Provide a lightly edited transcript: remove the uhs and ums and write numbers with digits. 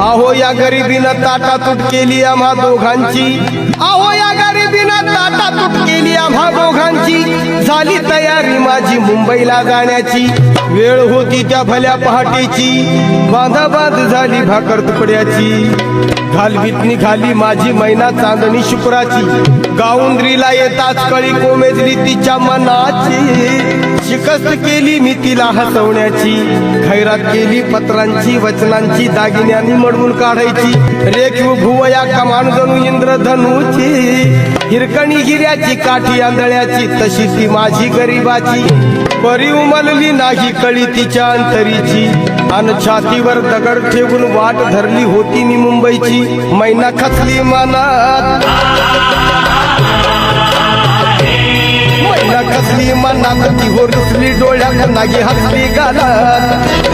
आहो या गरिबीनं ताटातूट केली आम्हा दोघांची, आहो या गरिबीनं ताटातूट केली आम्हा दोघांची। झाली तयारी माझी मुंबईला जाण्याची, वेळ होती त्या भल्या पहाटेची, बांधाबांध झाली भाकर तुकड्याची। घालवीत निघाली माझी मैना चांदणी शुक्राची, गाऊंद्रीला येताच कळी कोमेजली तिच्या मनाची। शिकस्त केली मी तिला हसवण्याची, खैरात केली पत्रांची वचनांची, दागिन्यांनी मडवून काढायची। रेखीव भुवया कमान जणू इंद्रधनुची, हिरकणी हिऱ्याची काठी आंधळ्याची, तशी ती माझी गरीबाची। परी उमलली नाही कळी तिच्या अंतरीची, अन छातीवर दगड ठेवून वाट धरली होती मी मुंबईची। मैना खचली मनात, मैना खचली मनात, ती हो रुसली डोळ्यात, नागी हसली गालात।